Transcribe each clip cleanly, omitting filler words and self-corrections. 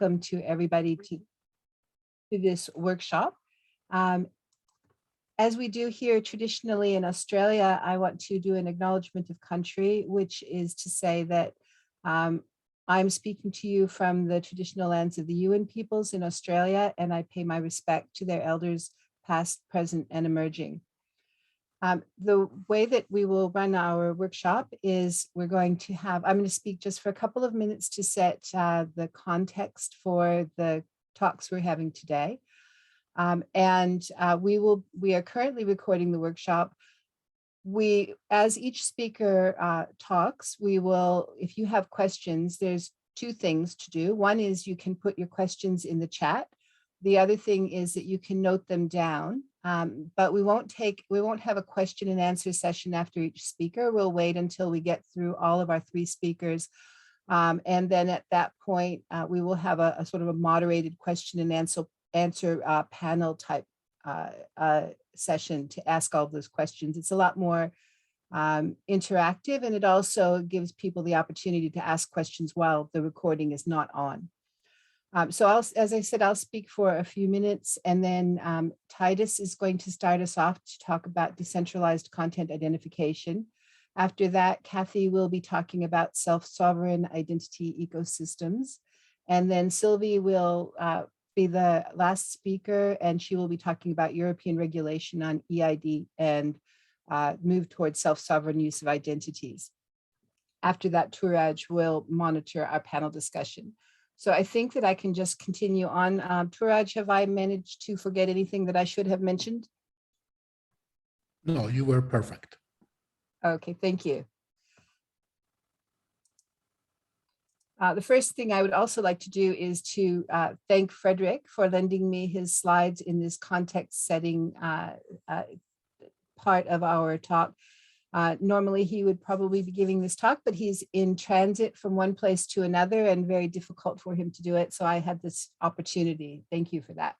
welcome to everybody to this workshop. As we do here traditionally in Australia, I want to do an acknowledgement of country, which is to say that I'm speaking to you from the traditional lands of the Yuin peoples in Australia, and I pay my respect to their elders, past, present, and emerging. The way that we will run our workshop is I'm going to speak just for a couple of minutes to set the context for the talks we're having today. We are currently recording the workshop. As each speaker talks, if you have questions, there's two things to do. One is you can put your questions in the chat. The other thing is that you can note them down, but we won't have a question and answer session after each speaker. We'll wait until we get through all of our three speakers. And then at that point, we will have a sort of a moderated question and answer panel type session to ask all of those questions. It's a lot more interactive, and it also gives people the opportunity to ask questions while the recording is not on. As I said, I'll speak for a few minutes, and then Titus is going to start us off to talk about decentralized content identification. After that, Kathy will be talking about self-sovereign identity ecosystems. And then Sylvie will be the last speaker, and she will be talking about European regulation on EID and move towards self-sovereign use of identities. After that, Touraj will monitor our panel discussion. So I think that I can just continue on. Touraj, have I managed to forget anything that I should have mentioned? No, you were perfect. Okay, thank you. The first thing I would also like to do is to thank Frederick for lending me his slides in this context setting part of our talk. Normally he would probably be giving this talk, but he's in transit from one place to another and very difficult for him to do it. So I had this opportunity. Thank you for that.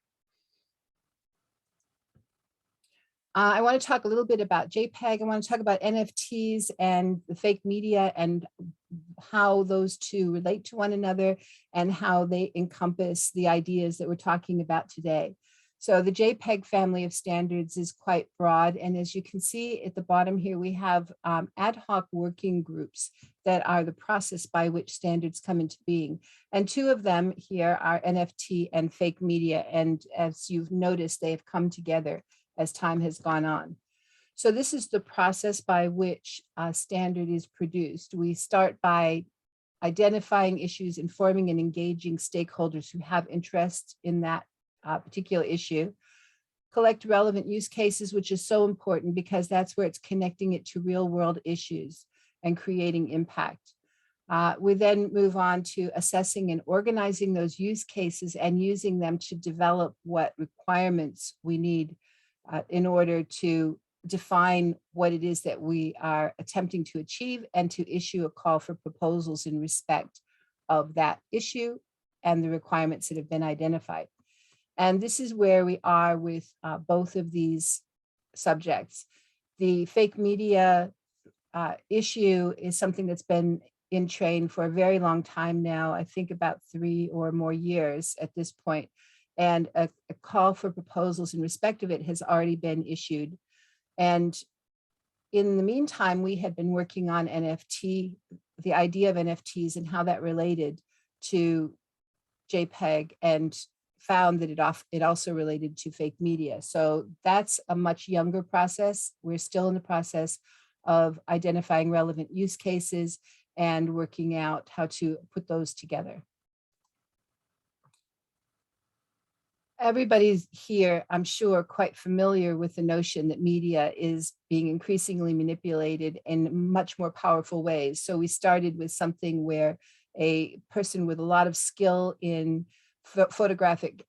I want to talk a little bit about JPEG. I want to talk about NFTs and the fake media and how those two relate to one another and how they encompass the ideas that we're talking about today. So the JPEG family of standards is quite broad. And as you can see at the bottom here, we have ad hoc working groups that are the process by which standards come into being. And two of them here are NFT and fake media. And as you've noticed, they have come together as time has gone on. So this is the process by which a standard is produced. We start by identifying issues, informing and engaging stakeholders who have interest in that particular issue, collect relevant use cases, which is so important because that's where it's connecting it to real world issues and creating impact. We then move on to assessing and organizing those use cases and using them to develop what requirements we need in order to define what it is that we are attempting to achieve and to issue a call for proposals in respect of that issue and the requirements that have been identified. And this is where we are with both of these subjects. The fake media issue is something that's been in train for a very long time now, I think about 3 or more years at this point. And a call for proposals in respect of it has already been issued. And in the meantime, we had been working on NFT, the idea of NFTs and how that related to JPEG, and found that it also related to fake media. So that's a much younger process. We're still in the process of identifying relevant use cases and working out how to put those together. Everybody's here, I'm sure, quite familiar with the notion that media is being increasingly manipulated in much more powerful ways. So we started with something where a person with a lot of skill in photographic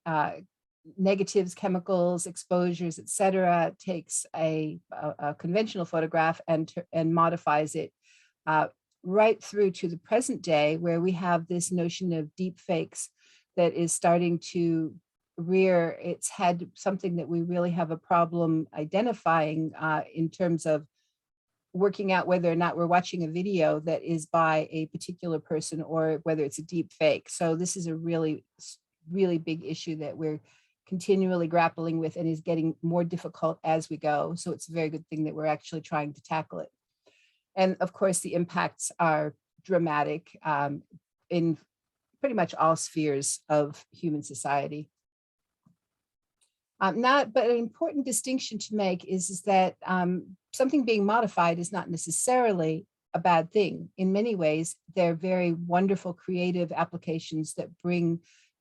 negatives, chemicals, exposures, etc., takes a conventional photograph and modifies it right through to the present day, where we have this notion of deep fakes that is starting to rear its head, something that we really have a problem identifying in terms of working out whether or not we're watching a video that is by a particular person or whether it's a deep fake. So this is a really, really big issue that we're continually grappling with and is getting more difficult as we go. So it's a very good thing that we're actually trying to tackle it. And of course, the impacts are dramatic in pretty much all spheres of human society. But an important distinction to make is that something being modified is not necessarily a bad thing. In many ways, they're very wonderful, creative applications that bring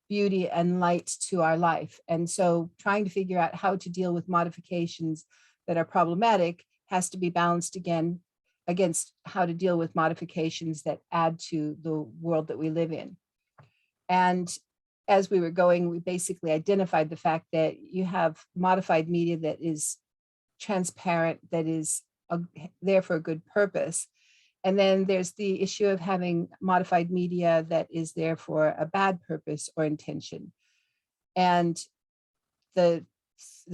beauty and light to our life. And so trying to figure out how to deal with modifications that are problematic has to be balanced again against how to deal with modifications that add to the world that we live in. And as we were going, we basically identified the fact that you have modified media that is transparent, that is there for a good purpose. And then there's the issue of having modified media that is there for a bad purpose or intention. And the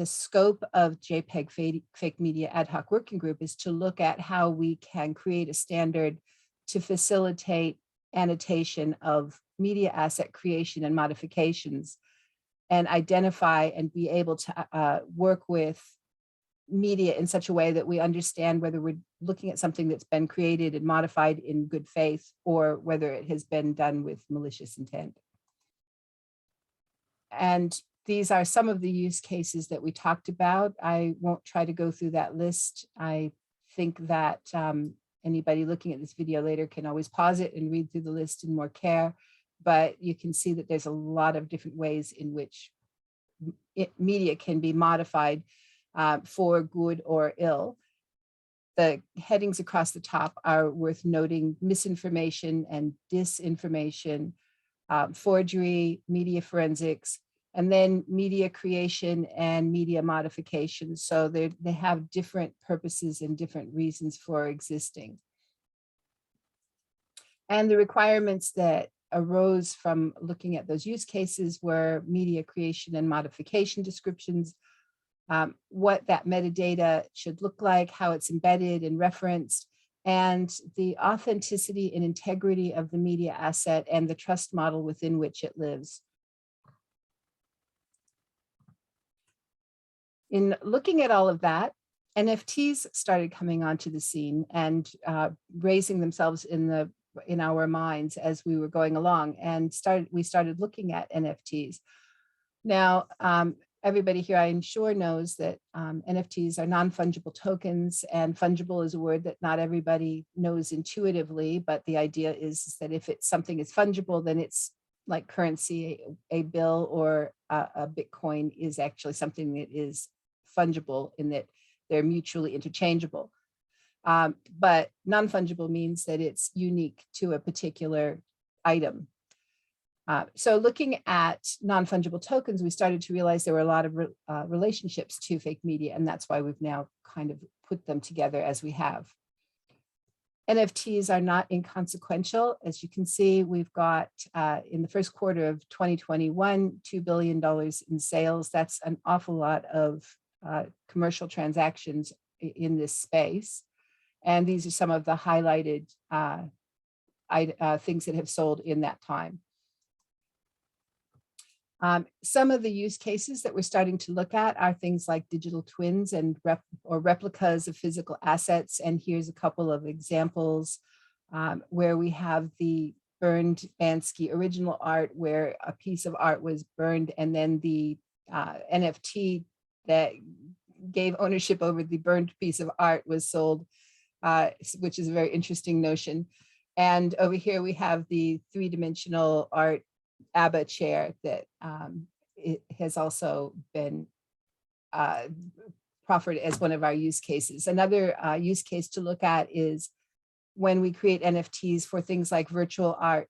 scope of JPEG Fake Media Ad Hoc Working Group is to look at how we can create a standard to facilitate annotation of media asset creation and modifications, and identify and be able to work with media in such a way that we understand whether we're looking at something that's been created and modified in good faith or whether it has been done with malicious intent. And these are some of the use cases that we talked about. I won't try to go through that list. I think that anybody looking at this video later can always pause it and read through the list in more care, but you can see that there's a lot of different ways in which media can be modified for good or ill. The headings across the top are worth noting: misinformation and disinformation, forgery, media forensics, and then media creation and media modification. So they have different purposes and different reasons for existing. And the requirements that arose from looking at those use cases were media creation and modification descriptions, what that metadata should look like, how it's embedded and referenced, and the authenticity and integrity of the media asset and the trust model within which it lives. In looking at all of that, NFTs started coming onto the scene and raising themselves in our minds as we were going along, and we started looking at NFTs. Now, everybody here, I'm sure, knows that NFTs are non-fungible tokens, and fungible is a word that not everybody knows intuitively, but the idea is that if something is fungible, then it's like currency. A bill or a Bitcoin is actually something that is fungible in that they're mutually interchangeable. But non-fungible means that it's unique to a particular item. So looking at non-fungible tokens, we started to realize there were a lot of relationships to fake media, and that's why we've now kind of put them together as we have. NFTs are not inconsequential. As you can see, we've got in the first quarter of 2021, $2 billion in sales. That's an awful lot of commercial transactions in this space. And these are some of the highlighted things that have sold in that time. Some of the use cases that we're starting to look at are things like digital twins and replicas of physical assets. And here's a couple of examples where we have the burned Bansky original art, where a piece of art was burned, and then the NFT that gave ownership over the burned piece of art was sold, which is a very interesting notion. And over here we have the three-dimensional art ABBA chair that it has also been proffered as one of our use cases. Another use case to look at is when we create NFTs for things like virtual art,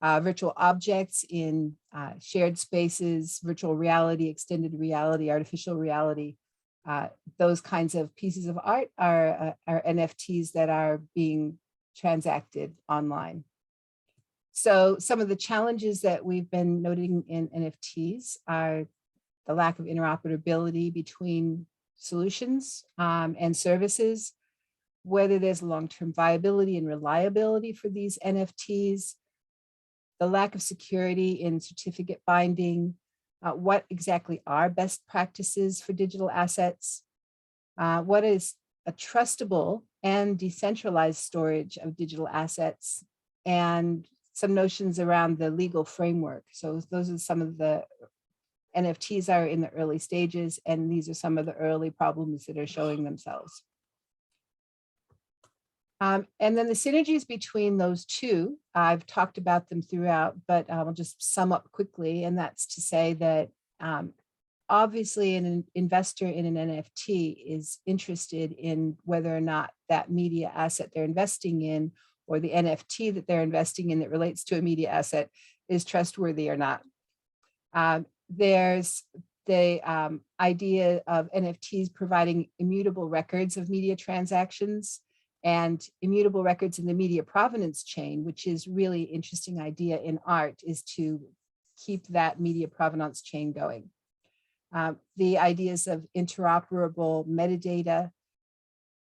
virtual objects in shared spaces, virtual reality, extended reality, artificial reality. Those kinds of pieces of art are NFTs that are being transacted online. So some of the challenges that we've been noting in NFTs are the lack of interoperability between solutions and services, whether there's long-term viability and reliability for these NFTs, the lack of security in certificate binding, what exactly are best practices for digital assets, what is a trustable and decentralized storage of digital assets, and some notions around the legal framework. So those are some of the NFTs are in the early stages, and these are some of the early problems that are showing themselves. And then the synergies between those two, I've talked about them throughout, but I'll just sum up quickly. And that's to say that obviously an investor in an NFT is interested in whether or not that media asset they're investing in, or the NFT that they're investing in that relates to a media asset, is trustworthy or not. There's the idea of NFTs providing immutable records of media transactions and immutable records in the media provenance chain, which is really interesting idea in art, is to keep that media provenance chain going. The ideas of interoperable metadata,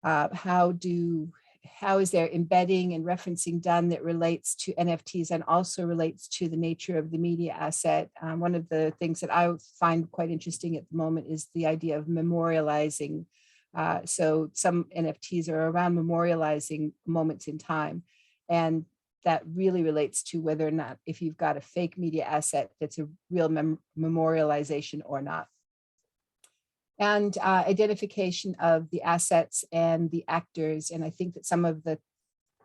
how is there embedding and referencing done that relates to NFTs and also relates to the nature of the media asset. One of the things that I find quite interesting at the moment is the idea of memorializing. So some NFTs are around memorializing moments in time. And that really relates to whether or not, if you've got a fake media asset, that's a real memorialization or not. And identification of the assets and the actors. And I think that some of the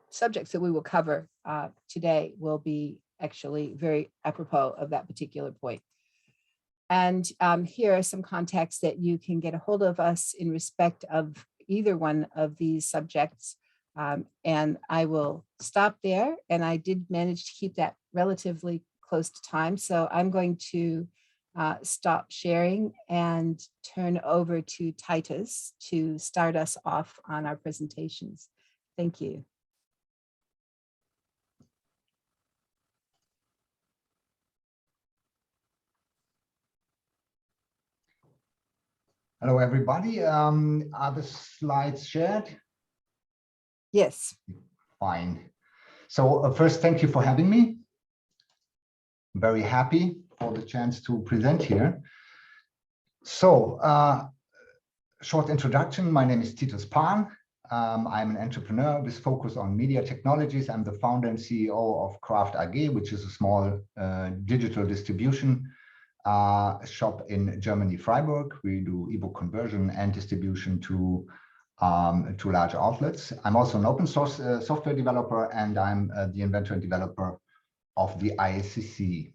subjects that we will cover today will be actually very apropos of that particular point. And here are some contacts that you can get a hold of us in respect of either one of these subjects. And I will stop there. And I did manage to keep that relatively close to time. So I'm going to stop sharing and turn over to Titus to start us off on our presentations. Thank you. Hello, everybody. Are the slides shared? Yes. Fine. So first, thank you for having me. I'm very happy for the chance to present here. So, short introduction. My name is Titus Pan. I'm an entrepreneur with focus on media technologies. I'm the founder and CEO of Craft AG, which is a small digital distribution shop in Germany, Freiburg. We do ebook conversion and distribution to large outlets. I'm also an open source software developer, and I'm the inventor and developer of the Icc.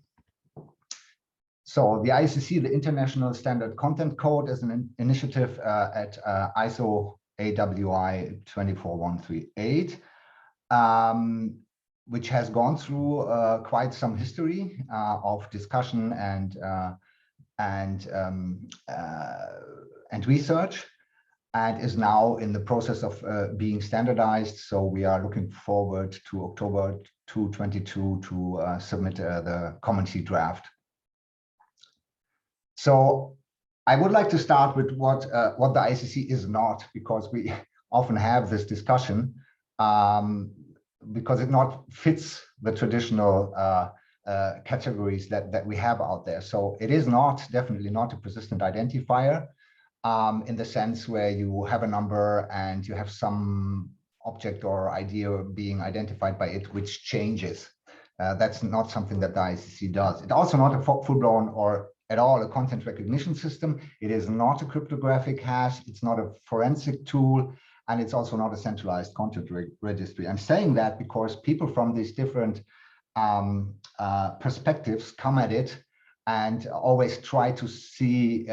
So the Icc, the International Standard Content Code, is an initiative at ISO AWI 24138, which has gone through quite some history of discussion and research, and is now in the process of being standardized. So we are looking forward to October 2022 to submit the commentary draft. So I would like to start with what the Icc is not, because we often have this discussion, because it not fits the traditional categories that we have out there. So it is definitely not a persistent identifier in the sense where you have a number and you have some object or idea being identified by it, which changes. That's not something that the Icc does. It's also not a full-blown or at all a content recognition system. It is not a cryptographic hash. It's not a forensic tool. And it's also not a centralized content registry. I'm saying that because people from these different perspectives come at it and always try to see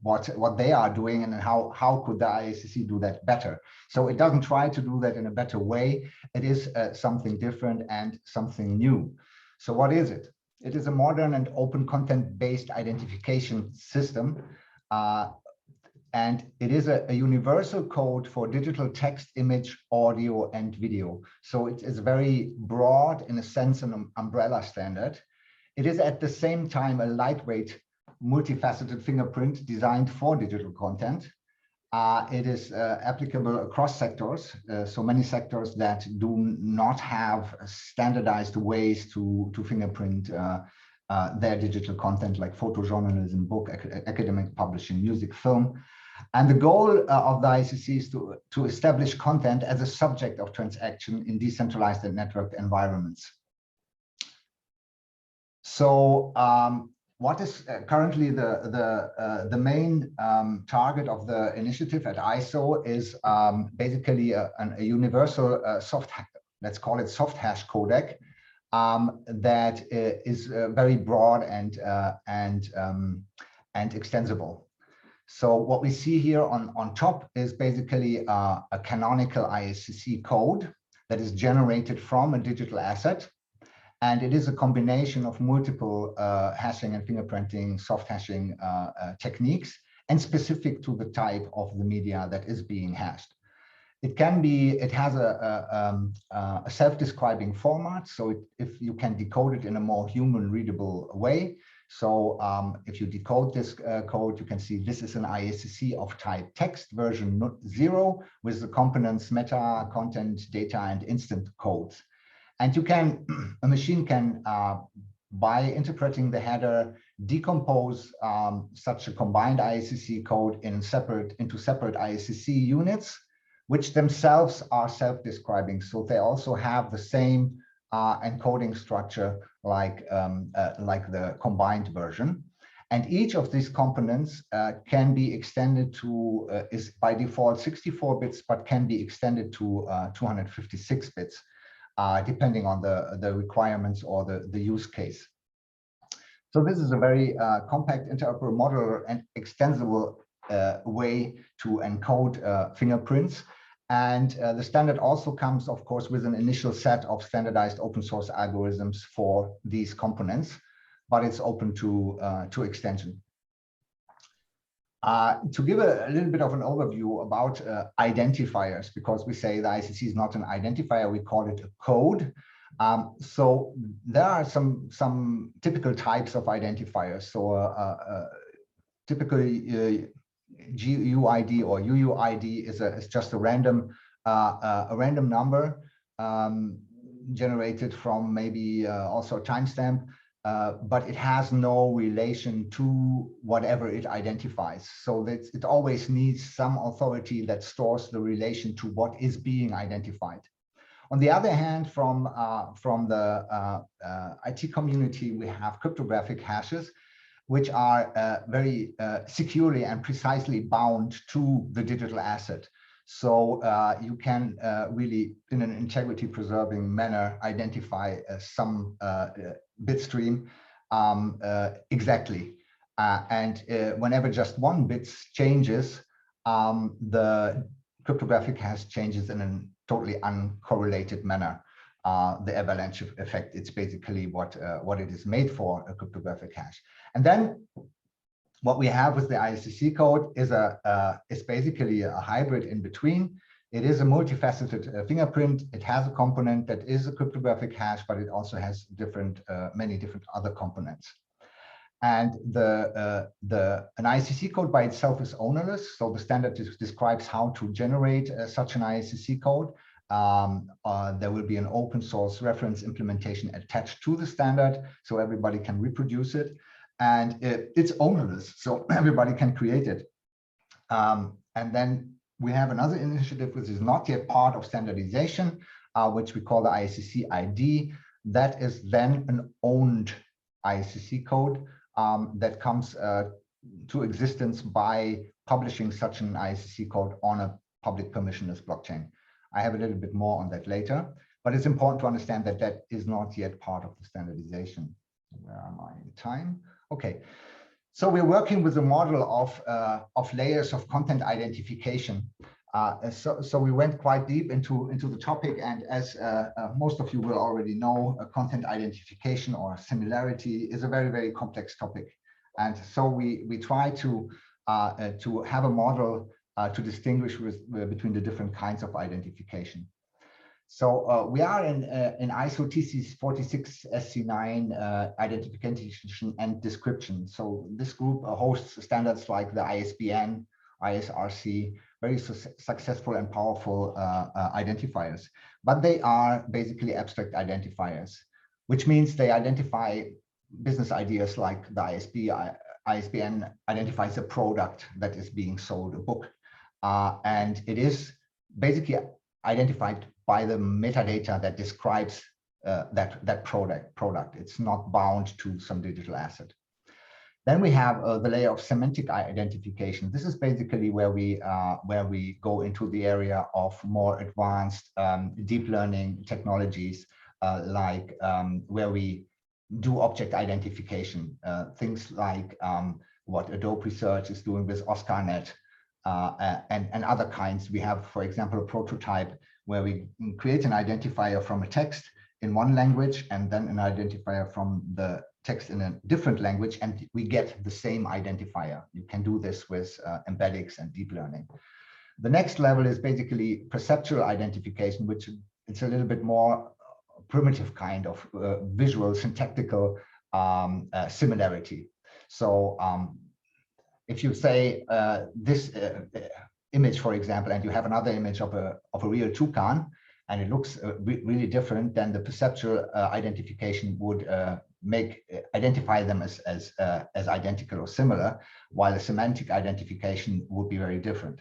what they are doing and how could the Icc do that better. So it doesn't try to do that in a better way. It is something different and something new. So what is it? It is a modern and open content-based identification system. And it is a universal code for digital text, image, audio, and video. So it is very broad, in a sense, an umbrella standard. It is at the same time a lightweight, multifaceted fingerprint designed for digital content. It is applicable across sectors, so many sectors that do not have standardized ways to fingerprint their digital content, like photojournalism, book, academic publishing, music, film. And the goal of the Icc is to establish content as a subject of transaction in decentralized and networked environments. So what is currently the main target of the initiative at ISO is basically a universal let's call it soft hash codec that is very broad and extensible. So what we see here on top is basically a canonical Icc code that is generated from a digital asset. And it is a combination of multiple hashing and fingerprinting, soft hashing techniques, and specific to the type of the media that is being hashed. It has a self-describing format, so if you can decode it in a more human-readable way. So if you decode this code, you can see this is an Icc of type text version 0 with the components meta, content, data, and instant codes. And a machine can, by interpreting the header, decompose such a combined Icc code into separate Icc units, which themselves are self-describing. So they also have the same encoding structure like the combined version. And each of these components can be extended to, is by default 64 bits, but can be extended to 256 bits. Depending on the requirements or the use case. So this is a very compact, interoperable, modular, and extensible way to encode fingerprints. And the standard also comes, of course, with an initial set of standardized open source algorithms for these components, but it's open to extension. To give a little bit of an overview about identifiers, because we say the Icc is not an identifier, we call it a code. So there are some typical types of identifiers. So typically GUID or UUID is just a random number generated from maybe also a timestamp. But it has no relation to whatever it identifies. So that it always needs some authority that stores the relation to what is being identified. On the other hand, from the IT community, we have cryptographic hashes, which are very securely and precisely bound to the digital asset. So you can really, in an integrity preserving manner, identify some bit stream exactly. And whenever just one bit changes, the cryptographic hash changes in a totally uncorrelated manner. The avalanche effect, it's basically what it is made for, a cryptographic hash. And then what we have with the Icc code is basically a hybrid in between. It is a multifaceted fingerprint. It has a component that is a cryptographic hash, but it also has many different other components. And an Icc code by itself is ownerless. So the standard describes how to generate such an Icc code. There will be an open source reference implementation attached to the standard, so everybody can reproduce it. And it's ownerless, so everybody can create it. And then we have another initiative which is not yet part of standardization, which we call the Icc Id. That is then an owned Icc code that comes to existence by publishing such an Icc code on a public permissionless blockchain. I have a little bit more on that later, but it's important to understand that that is not yet part of the standardization. Where am I in time? Okay. So we're working with a model of layers of content identification. So we went quite deep into the topic, and as most of you will already know, content identification or similarity is a very, very complex topic. And so we try to have a model to distinguish between the different kinds of identification. So we are in ISO TC 46 SC9 identification and description. So this group hosts standards like the ISBN, ISRC, very successful and powerful identifiers, but they are basically abstract identifiers, which means they identify business ideas like the ISBN identifies a product that is being sold, a book, and it is basically identified by the metadata that describes that product. It's not bound to some digital asset. Then we have the layer of semantic identification. This is basically where we go into the area of more advanced deep learning technologies, like where we do object identification, things like what Adobe Research is doing with OscarNet, and other kinds. We have, for example, a prototype where we create an identifier from a text in one language and then an identifier from the text in a different language, and we get the same identifier. You can do this with embeddings and deep learning. The next level is basically perceptual identification, which it's a little bit more primitive kind of visual syntactical similarity. So if you say this image, for example, and you have another image of a real toucan, and it looks really different, then the perceptual identification would identify them as identical or similar, while the semantic identification would be very different.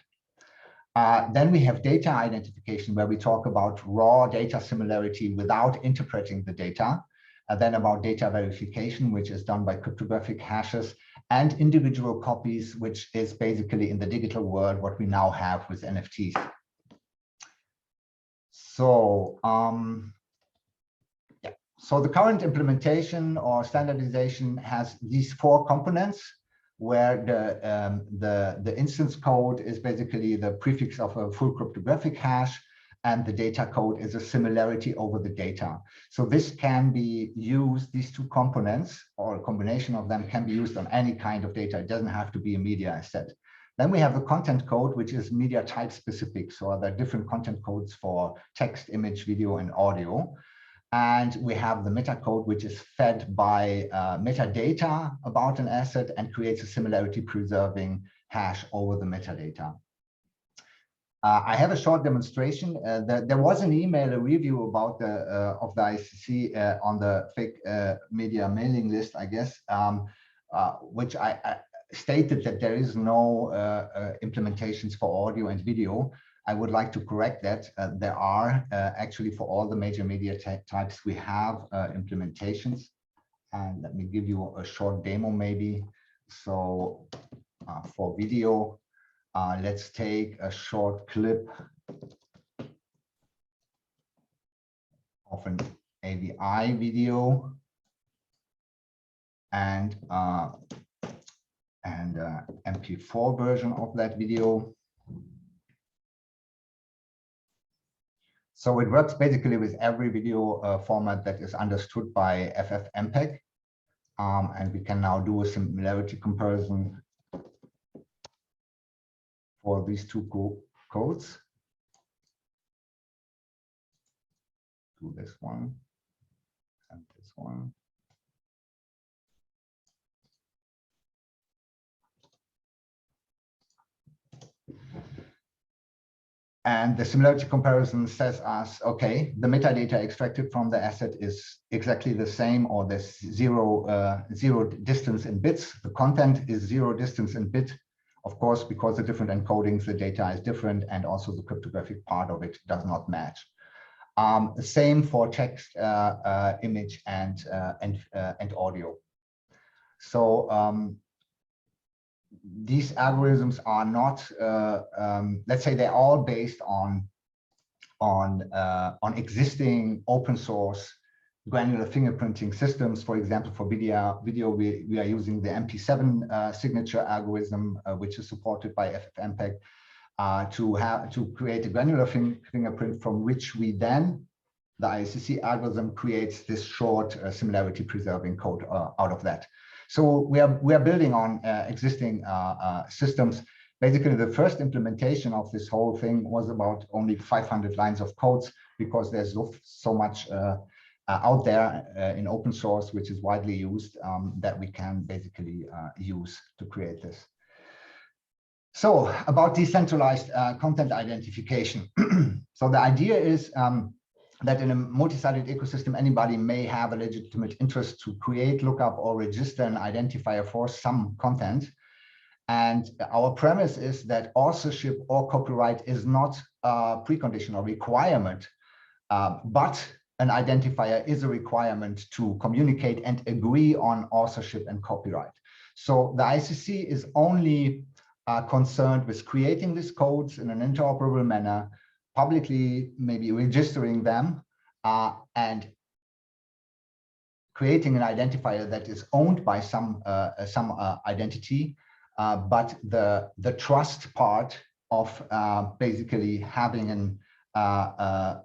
Then we have data identification, where we talk about raw data similarity without interpreting the data, and then about data verification, which is done by cryptographic hashes, and individual copies, which is basically in the digital world what we now have with NFTs. So, so the current implementation or standardization has these 4 components, where the instance code is basically the prefix of a full cryptographic hash, and the data code is a similarity over the data. So this can be used, these 2 components, or a combination of them, can be used on any kind of data. It doesn't have to be a media asset. Then we have the content code, which is media type specific. So there are different content codes for text, image, video, and audio. And we have the meta code, which is fed by metadata about an asset and creates a similarity preserving hash over the metadata. I have a short demonstration. There was an email, a review about of the Icc on the fake media mailing list, I guess, which I stated that there is no implementations for audio and video. I would like to correct that. There are actually, for all the major media types, we have implementations. And let me give you a short demo maybe. So for video, let's take a short clip of an AVI video and MP4 version of that video. So it works basically with every video format that is understood by FFmpeg. And we can now do a similarity comparison for these 2 codes. Do this one and this one. And the similarity comparison says us, okay, the metadata extracted from the asset is exactly the same, or there's zero distance in bits. The content is 0 distance in bit, of course, because the different encodings, the data is different, and also the cryptographic part of it does not match. Same for text, image, and audio. So these algorithms are not, let's say, they're all based on existing open source granular fingerprinting systems. For example, for video we are using the MP7 signature algorithm, which is supported by FFmpeg, to create a granular fingerprint from which we then, the Icc algorithm, creates this short similarity preserving code out of that. So we are building on existing systems. Basically, the first implementation of this whole thing was about only 500 lines of codes, because there's so much out there in open source, which is widely used, that we can basically use to create this. So about decentralized content identification. So the idea is that in a multi-sided ecosystem, anybody may have a legitimate interest to create, look up, or register an identifier for some content. And our premise is that authorship or copyright is not a precondition or requirement, but an identifier is a requirement to communicate and agree on authorship and copyright. So the Icc is only concerned with creating these codes in an interoperable manner, publicly maybe registering them, and creating an identifier that is owned by some identity, but the trust part of basically having an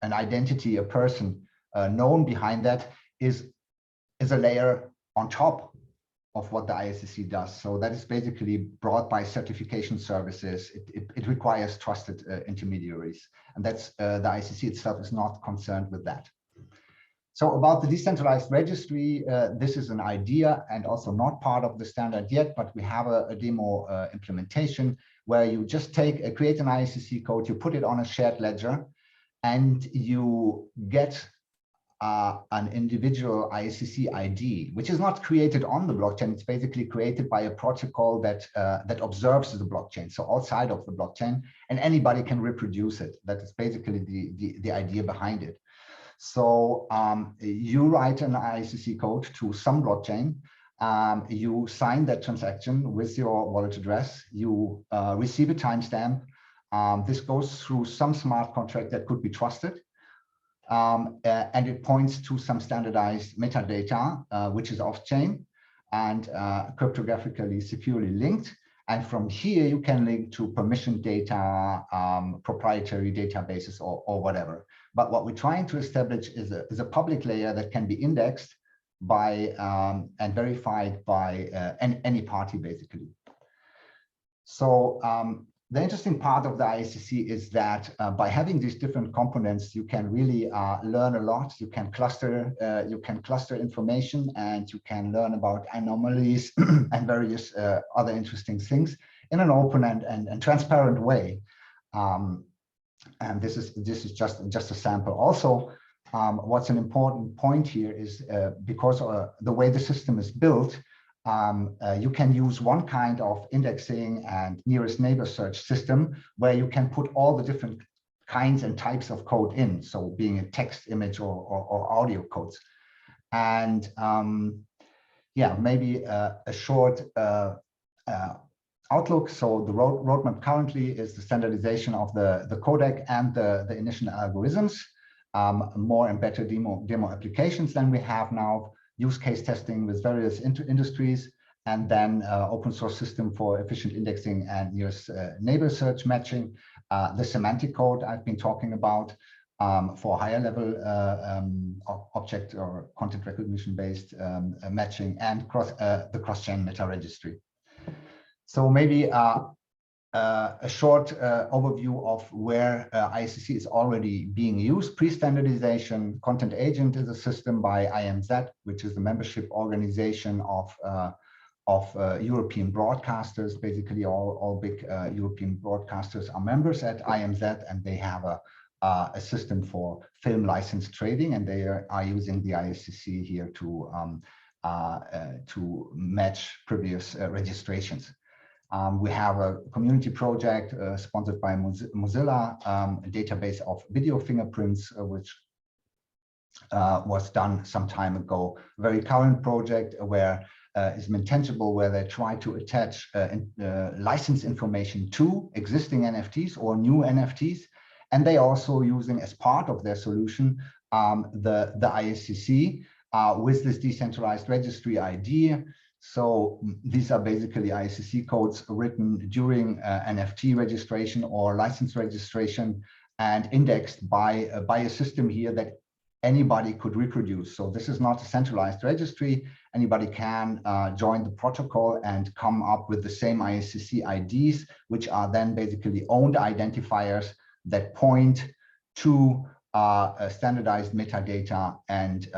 identity, a person known behind that is a layer on top of what the Icc does. So that is basically brought by certification services. It requires trusted intermediaries, and that's the Icc itself is not concerned with that. So about the decentralized registry, this is an idea and also not part of the standard yet, but we have a demo implementation where you just create an Icc code, you put it on a shared ledger, and you get an individual Icc ID, which is not created on the blockchain. It's basically created by a protocol that observes the blockchain, so outside of the blockchain, and anybody can reproduce it. That is basically the idea behind it. So you write an Icc code to some blockchain. You sign that transaction with your wallet address. You receive a timestamp. This goes through some smart contract that could be trusted. And it points to some standardized metadata, which is off-chain and cryptographically securely linked. And from here, you can link to permission data, proprietary databases, or whatever. But what we're trying to establish is a public layer that can be indexed by and verified by any party, basically. So the interesting part of the Icc is that by having these different components, you can really learn a lot. You can cluster information, and you can learn about anomalies and various other interesting things in an open and transparent way. And this is just a sample. Also, what's an important point here is because the way the system is built, you can use one kind of indexing and nearest neighbor search system where you can put all the different kinds and types of code in, so being a text, image, or audio codes. And yeah, maybe a short outlook. So the roadmap currently is the standardization of the codec and the initial algorithms, more and better demo applications than we have now, use case testing with various industries, and then open source system for efficient indexing and nearest neighbor search matching, the semantic code I've been talking about for higher level object or content recognition based matching, and the cross-chain meta registry. So maybe a short overview of where Icc is already being used. Pre-standardization, Content Agent is a system by IMZ, which is the membership organization of European broadcasters. Basically, all big European broadcasters are members at IMZ, and they have a system for film license trading, and they are using the Icc here to match previous registrations. We have a community project sponsored by Mozilla, a database of video fingerprints, which was done some time ago. A very current project where is Mintangible, where they try to attach license information to existing NFTs or new NFTs. And they also using as part of their solution the Icc with this decentralized registry idea. So these are basically Icc codes written during NFT registration or license registration and indexed by a system here that anybody could reproduce. So this is not a centralized registry. Anybody can join the protocol and come up with the same Icc IDs, which are then basically owned identifiers that point to standardized metadata and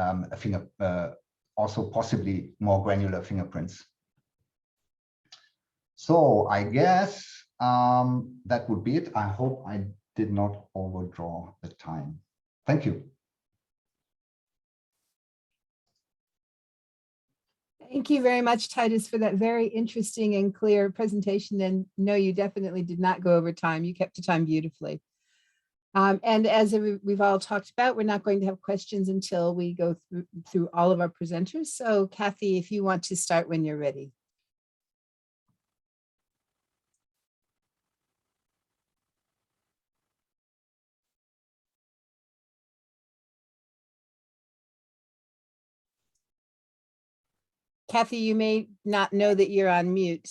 also possibly more granular fingerprints. So I guess that would be it. I hope I did not overdraw the time. Thank you. Thank you very much, Titus, for that very interesting and clear presentation. And no, you definitely did not go over time. You kept the time beautifully. And as we've all talked about, we're not going to have questions until we go through all of our presenters. So Kathy, if you want to start when you're ready. Kathy, you may not know that you're on mute.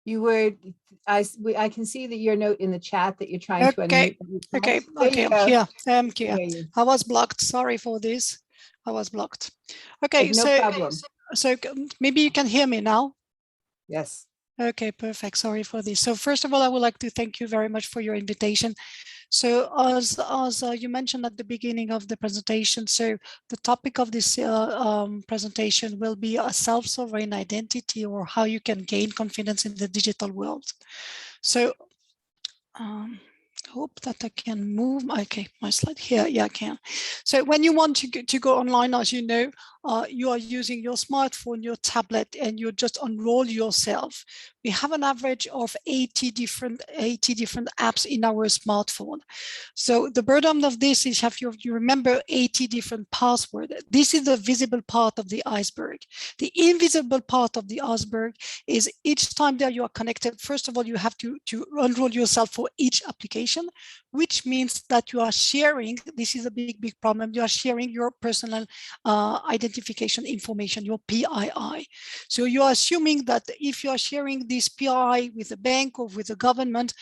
You were, I can see that your note in the chat that you're trying to unmute. Okay, There okay, you I'm go. here. I'm here. Hear you. I was blocked. Sorry for this. I was blocked. Okay, No problem. So maybe you can hear me now. Yes. Okay, perfect. Sorry for this. So first of all, I would like to thank you very much for your invitation. So as you mentioned at the beginning of the presentation, so the topic of this presentation will be a self-sovereign identity, or how you can gain confidence in the digital world. So hope that I can move. Okay, my slide here. Yeah, I can. So when you want to go online, as you know, you are using your smartphone, your tablet, and you just enroll yourself. We have an average of 80 different apps in our smartphone. So the burden of this is you remember 80 different passwords. This is the visible part of the iceberg. The invisible part of the iceberg is each time that you are connected, first of all, you have to enroll yourself for each application, which means that you are sharing, this is a big problem, you are sharing your personal identification information, your PII. So you are assuming that if you are sharing this PII with a bank or with the government,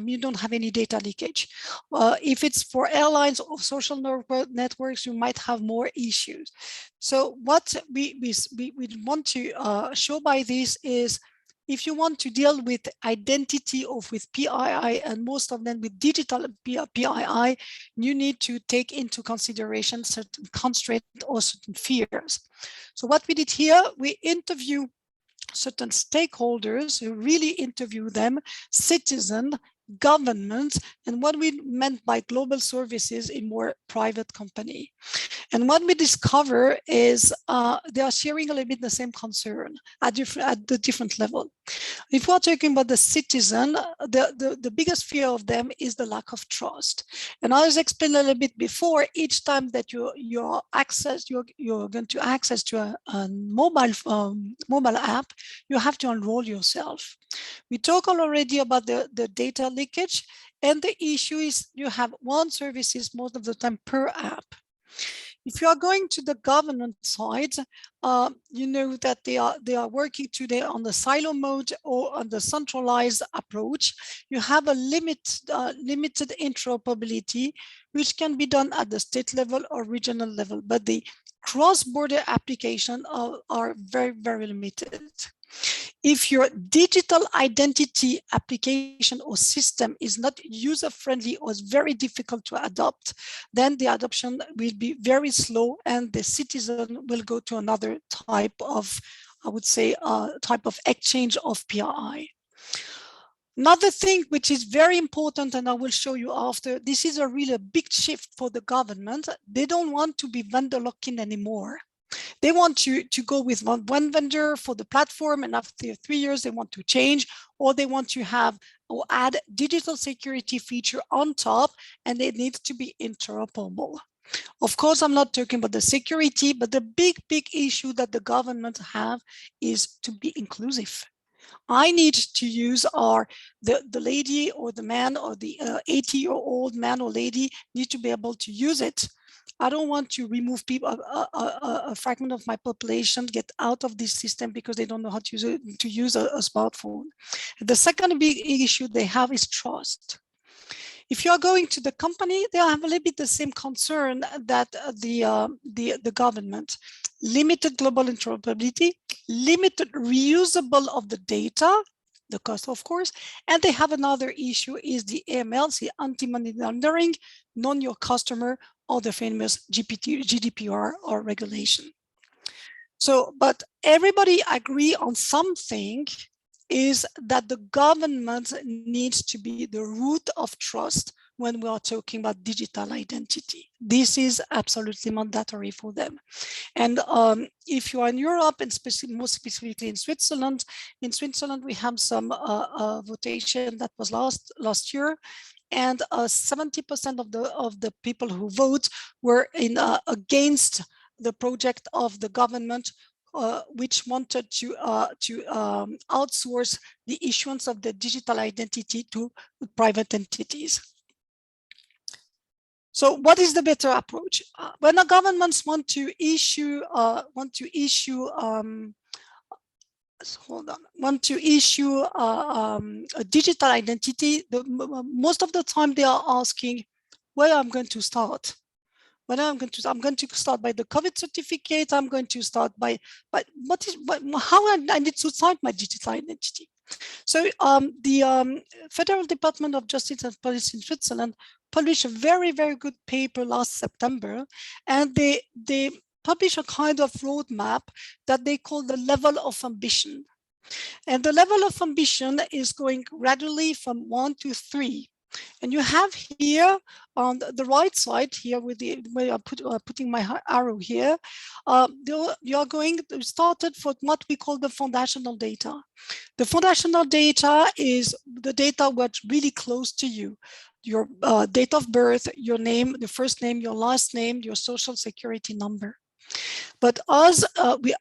you don't have any data leakage. If it's for airlines or social networks, you might have more issues. So what we want to show by this is, if you want to deal with identity or with PII, and most of them with digital PII, you need to take into consideration certain constraints or certain fears. So what we did here, we interview certain stakeholders, who really interview them, citizens, government, and what we meant by global services in more private company. And what we discover is they are sharing a little bit the same concern at the different level. If we're talking about the citizen, the biggest fear of them is the lack of trust. And I was explained a little bit before, each time that you're going to access to a mobile app, you have to enroll yourself. We talked already about the data leakage, and the issue is you have one services most of the time per app. If you are going to the government side, you know that they are working today on the silo mode or on the centralized approach. You have a limited interoperability, which can be done at the state level or regional level, but the cross-border applications are very, very limited. If your digital identity application or system is not user-friendly or is very difficult to adopt, then the adoption will be very slow, and the citizen will go to another type of, I would say, type of exchange of PII. Another thing which is very important, and I will show you after, this is a really big shift for the government. They don't want to be vendor lock-in anymore. They want to go with one vendor for the platform, and after 3 years, they want to change, or they want to have or add digital security feature on top, and it needs to be interoperable. Of course, I'm not talking about the security, but the big issue that the government have is to be inclusive. I need to use the lady or the man or the 80-year-old man or lady need to be able to use it. I don't want to remove people, a fragment of my population get out of this system because they don't know how to use a smartphone. The second big issue they have is trust. If you're going to the company, they have a little bit the same concern that the government. Limited global interoperability, limited reusable of the data, the cost, of course, and they have another issue is the AML, the anti-money laundering, know your customer, or the famous GDPR or regulation. So, but everybody agree on something, is that the government needs to be the root of trust when we are talking about digital identity. This is absolutely mandatory for them. And if you are in Europe, and more specifically in Switzerland we have some votation that was last year, and 70% of the people who vote were against the project of the government, which wanted to outsource the issuance of the digital identity to private entities. So what is the better approach? When the governments want to issue a digital identity, most of the time they are asking where I'm going to start. I'm going to start by the COVID certificate. I'm going to start by how I need to cite my digital identity. So the Federal Department of Justice and Police in Switzerland published a very, very good paper last September, and they published a kind of roadmap that they call the level of ambition. And the level of ambition is going gradually from 1 to 3. And you have here on the right side here with the where I'm putting my arrow here, you are going to start for what we call the foundational data. The foundational data is the data what's really close to you. Your date of birth, your name, the first name, your last name, your social security number. But as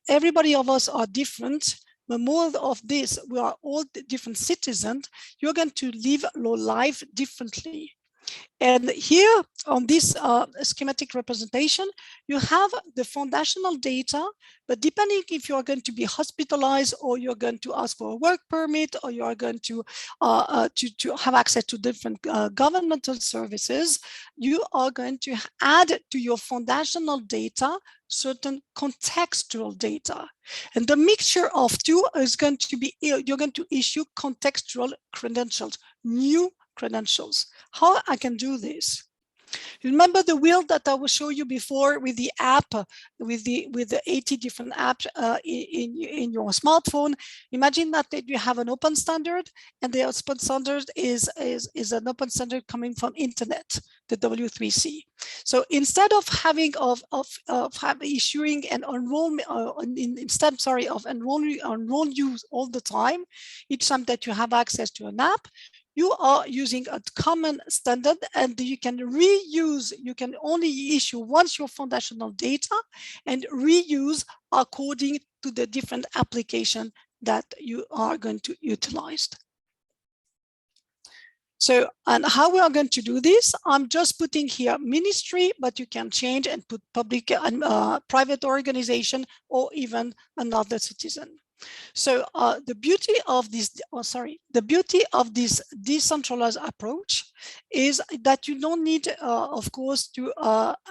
everybody of us are different, the more of this, we are all different citizens, you're going to live your life differently. And here on this schematic representation, you have the foundational data, but depending if you are going to be hospitalized or you're going to ask for a work permit or you are going to have access to different governmental services, you are going to add to your foundational data certain contextual data. And the mixture of two is going to be, you're going to issue contextual credentials, new credentials. How I can do this? Remember the wheel that I will show you before with the app, with the 80 different apps in your smartphone. Imagine that you have an open standard, and the open standard is an open standard coming from internet, the W3C. So instead of issuing an enrollment, of enroll you all the time, each time that you have access to an app, you are using a common standard, and you can reuse, you can only issue once your foundational data and reuse according to the different application that you are going to utilize. So, and how we are going to do this, I'm just putting here ministry, but you can change and put public and private organization or even another citizen. So the beauty of this, decentralized approach is that you don't need, of course, to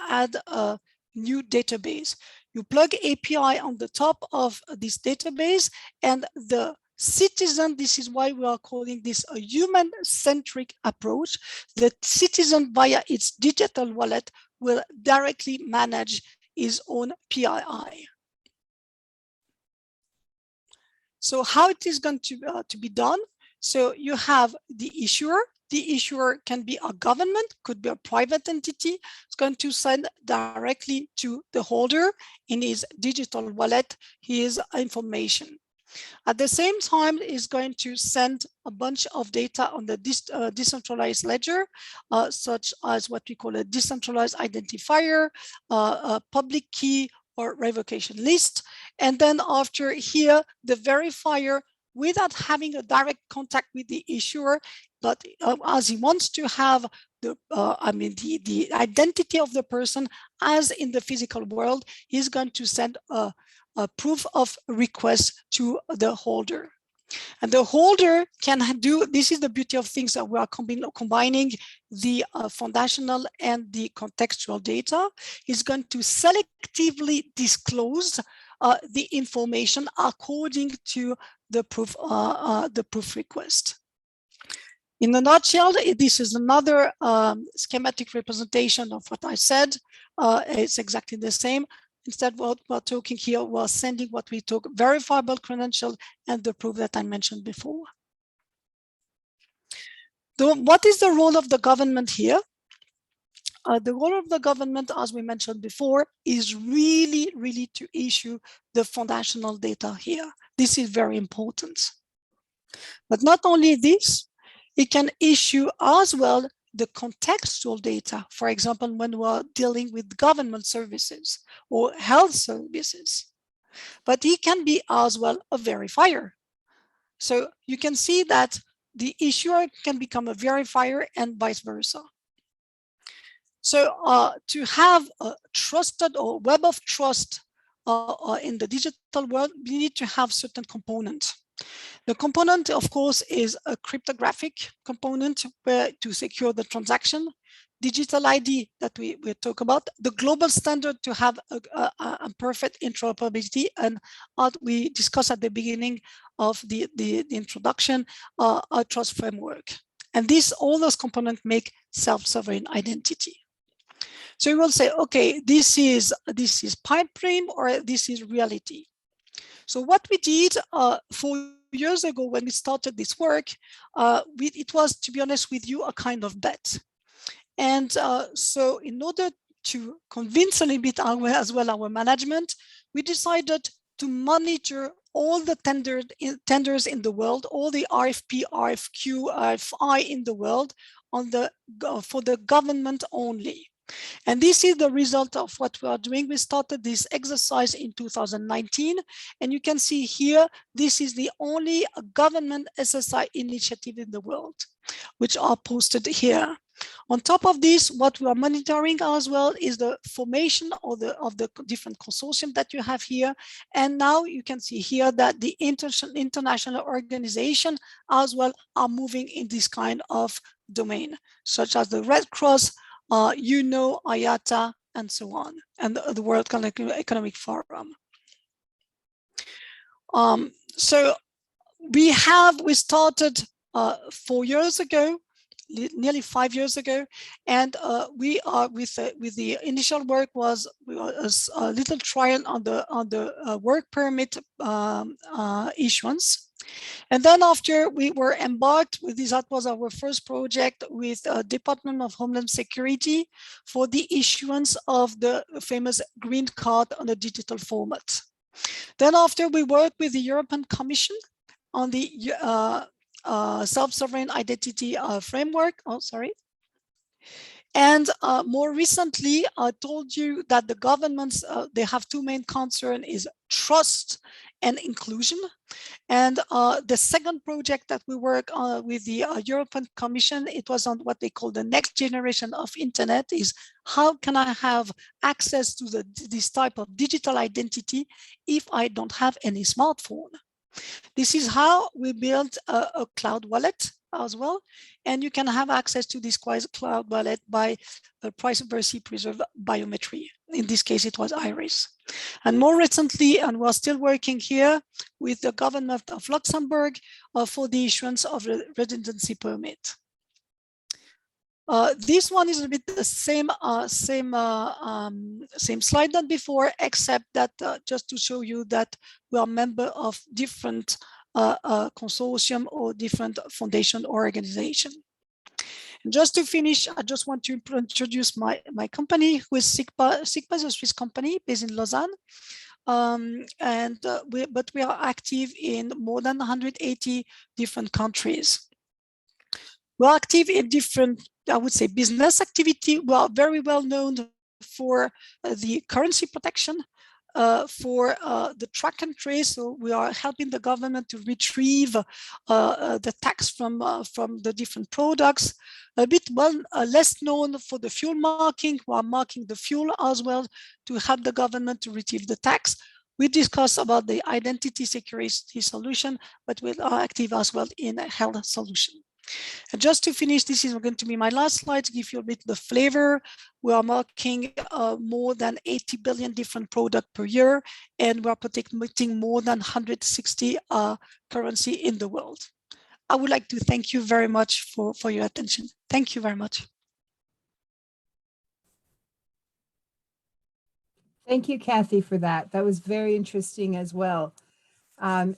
add a new database. You plug API on the top of this database, and the citizen, this is why we are calling this a human-centric approach. The citizen via its digital wallet will directly manage his own PII. So how it is going to be done? So you have the issuer. The issuer can be a government, could be a private entity. It's going to send directly to the holder in his digital wallet his information. At the same time, it's going to send a bunch of data on the decentralized ledger, such as what we call a decentralized identifier, a public key, or revocation list. And then after here, the verifier, without having a direct contact with the issuer, but as he wants to have the identity of the person as in the physical world, he's going to send a proof of request to the holder. And the holder can do, this is the beauty of things that we are combining the foundational and the contextual data, is going to selectively disclose the information according to the proof request. In a nutshell, this is another schematic representation of what I said. It's exactly the same. Instead, what we're talking here, we're sending what we took, verifiable credential and the proof that I mentioned before. What is the role of the government here? The role of the government, as we mentioned before, is really to issue the foundational data here. This is very important. But not only this, it can issue as well the contextual data, for example, when we're dealing with government services or health services. But he can be as well a verifier. So you can see that the issuer can become a verifier and vice versa. So to have a trusted or web of trust in the digital world, we need to have certain components. The component, of course, is a cryptographic component where to secure the transaction, digital ID that we talk about, the global standard to have a perfect interoperability, and we discussed at the beginning of the introduction, a trust framework. And all those components make self-sovereign identity. So you will say, okay, this is pipe dream or this is reality. So what we did 4 years ago when we started this work, it was, to be honest with you, a kind of bet. And so in order to convince a little bit as well our management, we decided to monitor all the tenders in the world, all the RFP, RFQ, RFI in the world for the government only. And this is the result of what we are doing. We started this exercise in 2019, and you can see here, this is the only government SSI initiative in the world, which are posted here. On top of this, what we are monitoring as well is the formation of the different consortium that you have here. And now you can see here that the international organization as well are moving in this kind of domain, such as the Red Cross, IATA, and so on, and the World Economic Forum. So we started 4 years ago, nearly 5 years ago, and we are with the initial work was a little trial on the work permit issuance. And then after we were embarked with this, that was our first project with Department of Homeland Security for the issuance of the famous green card on a digital format. Then after we worked with the European Commission on the self-sovereign identity framework. Oh, sorry. And more recently, I told you that the governments, they have two main concerns, is trust and inclusion. And the second project that we work on with the European Commission, it was on what they call the next generation of internet, is how can I have access to this type of digital identity if I don't have any smartphone? This is how we built a cloud wallet as well. And you can have access to this cloud wallet by privacy preserved biometry. In this case, it was iris. And more recently, and we're still working here with the government of Luxembourg for the issuance of a residency permit. This one is a bit the same slide than before, except that just to show you that we are member of different consortium or different foundation or organization. And just to finish, I just want to introduce my company, who is SIGPA. SIGPA is a Swiss company based in Lausanne. But we are active in more than 180 different countries. We're active in different, I would say, business activity. We are very well known for the currency protection, for the track and trace. So we are helping the government to retrieve the tax from the different products. A bit less known for the fuel marking, who are marking the fuel as well to help the government to retrieve the tax. We discussed about the identity security solution, but we are active as well in a health solution. And just to finish, this is going to be my last slide to give you a bit the flavor. We are marking more than 80 billion different products per year, and we are protecting more than 160 currency in the world. I would like to thank you very much for your attention. Thank you very much. Thank you, Kathy, for that. That was very interesting as well. And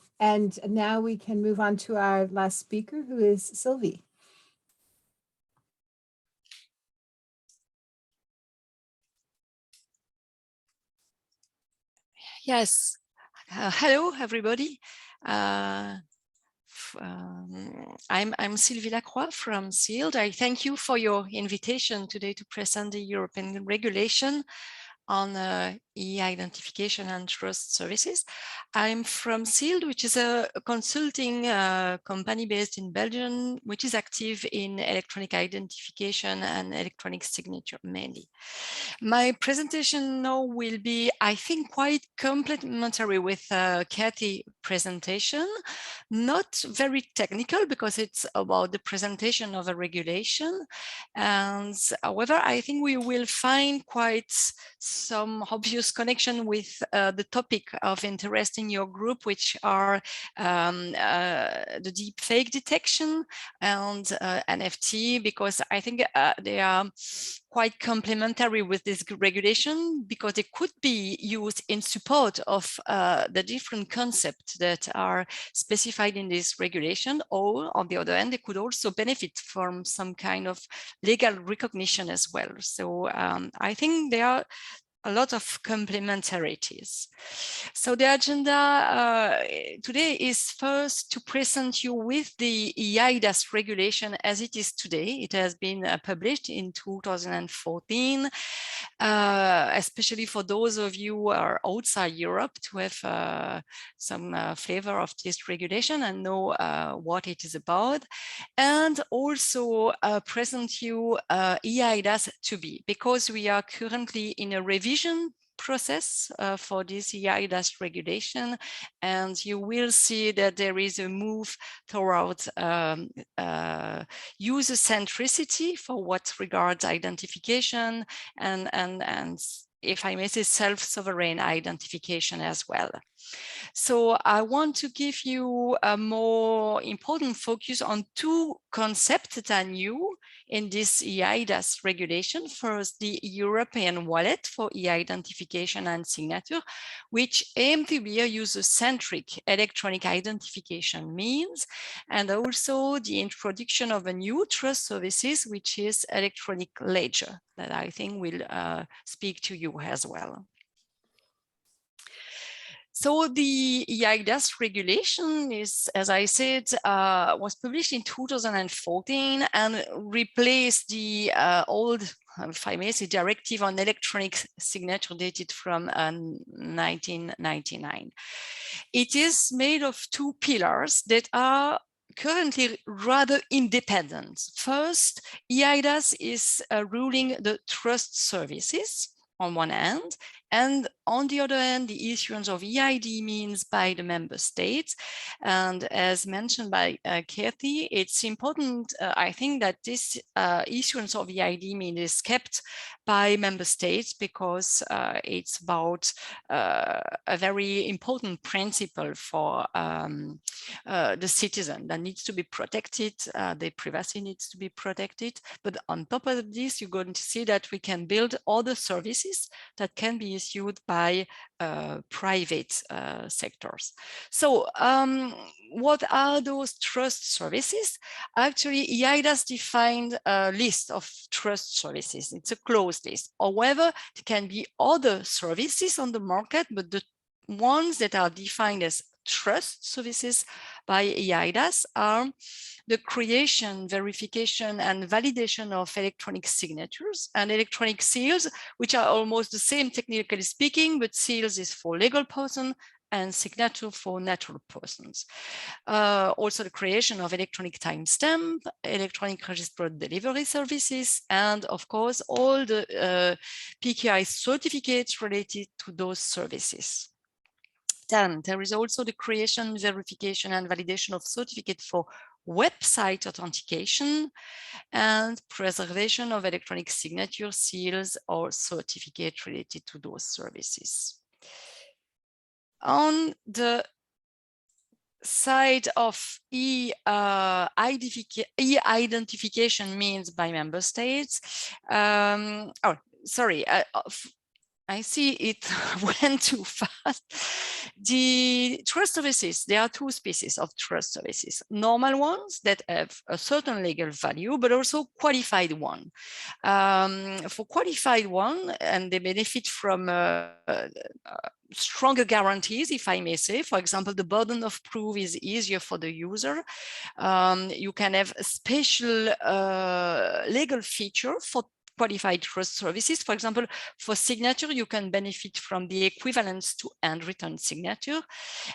now we can move on to our last speaker, who is Sylvie. Yes. Hello, everybody. I'm Sylvie Lacroix from SILD. I thank you for your invitation today to present the European regulation on e-identification and trust services. I'm from SILD, which is a consulting company based in Belgium, which is active in electronic identification and electronic signature mainly. My presentation now will be, I think, quite complementary with Kathy's presentation. Not very technical because it's about the presentation of a regulation. And however, I think we will find quite some obvious connection with the topic of interest in your group, which are the deep fake detection and NFT, because I think they are quite complementary with this regulation because they could be used in support of the different concepts that are specified in this regulation, or on the other hand, they could also benefit from some kind of legal recognition as well. So I think there are a lot of complementarities. So the agenda today is first to present you with the eIDAS regulation as it is today. It has been published in 2014, especially for those of you who are outside Europe to have some flavor of this regulation and know what it is about. And also present you eIDAS 2B, because we are currently in a revision process for this eIDAS regulation, and you will see that there is a move towards user centricity for what regards identification and if I may say, self-sovereign identification as well. So I want to give you a more important focus on two concepts that are new in this eIDAS regulation. First, the European wallet for e-identification and signature, which aim to be a user-centric electronic identification means, and also the introduction of a new trust services, which is electronic ledger, that I think will speak to you as well. So the eIDAS regulation is, as I said, was published in 2014 and replaced the old, if I may say, directive on electronic signature dated from 1999. It is made of two pillars that are currently rather independent. First, eIDAS is ruling the trust services on one hand, and on the other hand, the issuance of eID means by the member states. And as mentioned by Kathy, it's important, I think, that this issuance of eID means is kept by member states because it's about a very important principle for the citizen that needs to be protected. Their privacy needs to be protected. But on top of this, you're going to see that we can build other services that can be issued by private sectors. So what are those trust services? Actually, eIDAS defined a list of trust services. It's a closed list. However, there can be other services on the market, but the ones that are defined as trust services by EIDAS are the creation, verification, and validation of electronic signatures and electronic seals, which are almost the same technically speaking, but seals is for legal person and signature for natural persons. Also the creation of electronic timestamp, electronic registered delivery services, and of course, all the PKI certificates related to those services. Then there is also the creation, verification, and validation of certificate for website authentication and preservation of electronic signature, seals, or certificate related to those services. On the side of e-identification means by member states. I see it went too fast. The trust services, there are two species of trust services. Normal ones that have a certain legal value, but also qualified one. For qualified one, and they benefit from stronger guarantees, if I may say. For example, the burden of proof is easier for the user. You can have a special legal feature for qualified trust services. For example, for signature, you can benefit from the equivalence to handwritten signature.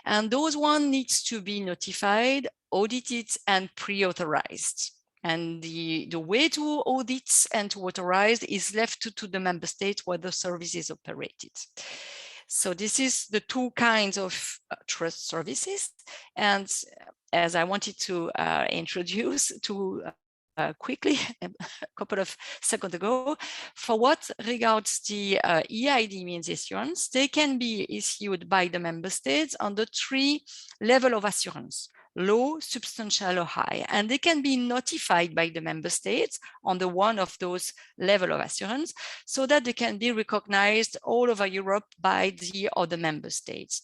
And those one needs to be notified, audited, and pre-authorized. And the way to audit and to authorize is left to the member state where the service is operated. So this is the two kinds of trust services. And as I wanted to introduce to quickly a couple of seconds ago, for what regards the EID means issuance, they can be issued by the member states on the 3 levels of assurance: low, substantial, or high, and they can be notified by the member states on the one of those level of assurance, so that they can be recognized all over Europe by the other member states.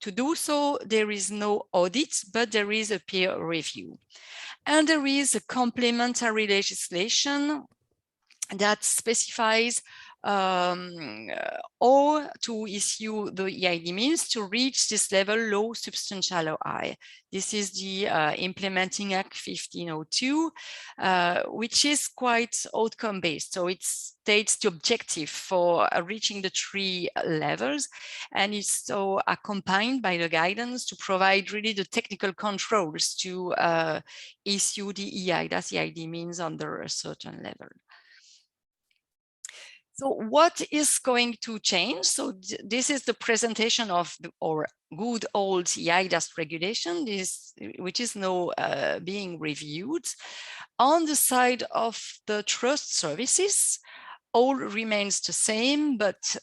To do so, there is no audit, but there is a peer review. And there is a complementary legislation that specifies or to issue the EID means to reach this level: low, substantial, or high. This is the Implementing Act 1502, which is quite outcome-based. So it states the objective for reaching the 3 levels, and it's so accompanied by the guidance to provide really the technical controls to issue the EID means under a certain level. So what is going to change? So this is the presentation of our good old EIDAS regulation, which is now being reviewed. On the side of the trust services, all remains the same, but